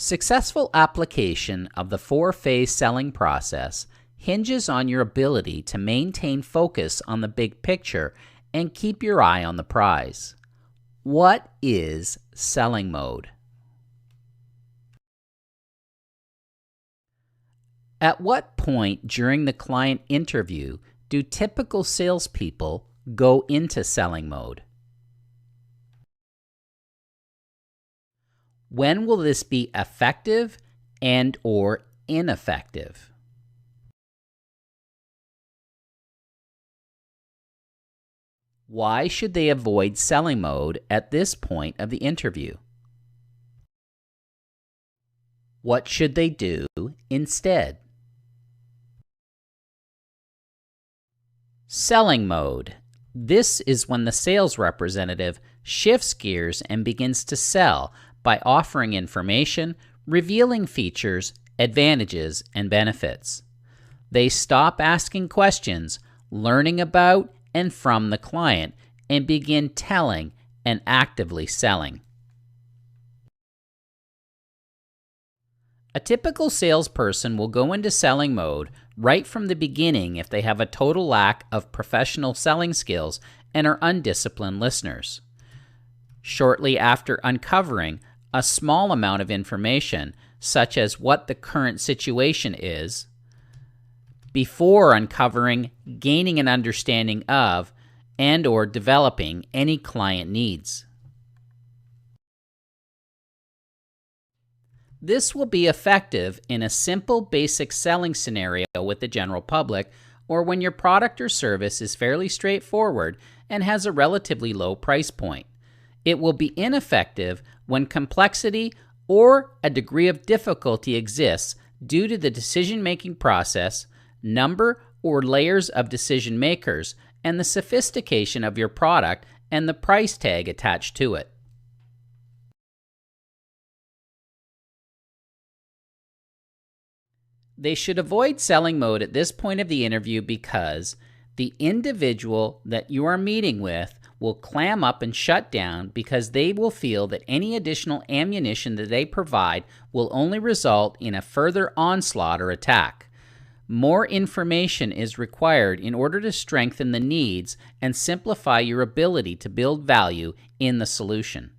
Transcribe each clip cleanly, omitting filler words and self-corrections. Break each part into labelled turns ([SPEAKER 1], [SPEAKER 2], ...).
[SPEAKER 1] Successful application of the four-phase selling process hinges on your ability to maintain focus on the big picture and keep your eye on the prize. What is selling mode? At what point during the client interview do typical salespeople go into selling mode? When will this be effective and/or ineffective? Why should they avoid selling mode at this point of the interview? What should they do instead? Selling mode. This is when the sales representative shifts gears and begins to sell by offering information, revealing features, advantages, and benefits. They stop asking questions, learning about and from the client, and begin telling and actively selling. A typical salesperson will go into selling mode right from the beginning if they have a total lack of professional selling skills and are undisciplined listeners. Shortly after uncovering a small amount of information, such as what the current situation is, before uncovering, gaining an understanding of, and/or developing any client needs. This will be effective in a simple basic selling scenario with the general public, or when your product or service is fairly straightforward and has a relatively low price point. It will be ineffective when complexity or a degree of difficulty exists due to the decision-making process, number or layers of decision makers, and the sophistication of your product and the price tag attached to it. They should avoid selling mode at this point of the interview because the individual that you are meeting with will clam up and shut down because they will feel that any additional ammunition that they provide will only result in a further onslaught or attack. More information is required in order to strengthen the needs and simplify your ability to build value in the solution.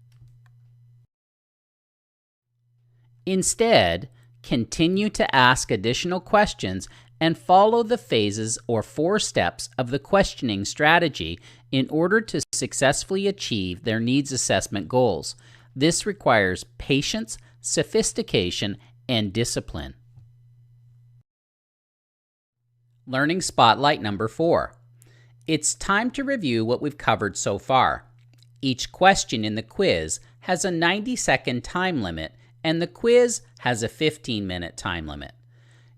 [SPEAKER 1] Instead, continue to ask additional questions and follow the phases or 4 steps of the questioning strategy in order to successfully achieve their needs assessment goals. This requires patience, sophistication, and discipline. Learning Spotlight number 4. It's time to review what we've covered so far. Each question in the quiz has a 90-second time limit, and the quiz has a 15-minute time limit.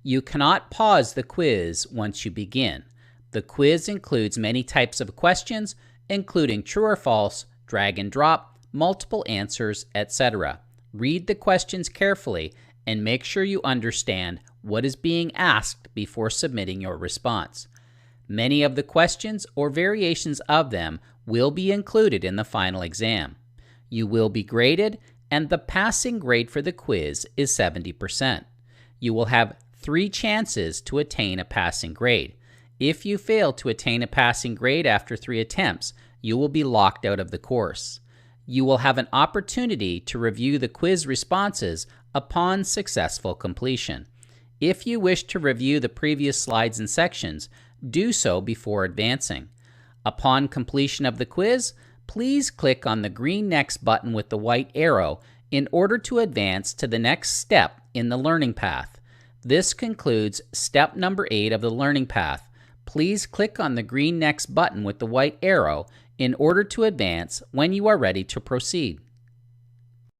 [SPEAKER 1] You cannot pause the quiz once you begin. The quiz includes many types of questions, including true or false, drag and drop, multiple answers, etc. Read the questions carefully and make sure you understand what is being asked before submitting your response. Many of the questions or variations of them will be included in the final exam. You will be graded, and the passing grade for the quiz is 70%. You will have 3 chances to attain a passing grade. If you fail to attain a passing grade after 3 attempts, you will be locked out of the course. You will have an opportunity to review the quiz responses upon successful completion. If you wish to review the previous slides and sections, do so before advancing. Upon completion of the quiz, please click on the green Next button with the white arrow in order to advance to the next step in the learning path. This concludes step number 8 of the learning path. Please click on the green Next button with the white arrow in order to advance when you are ready to proceed.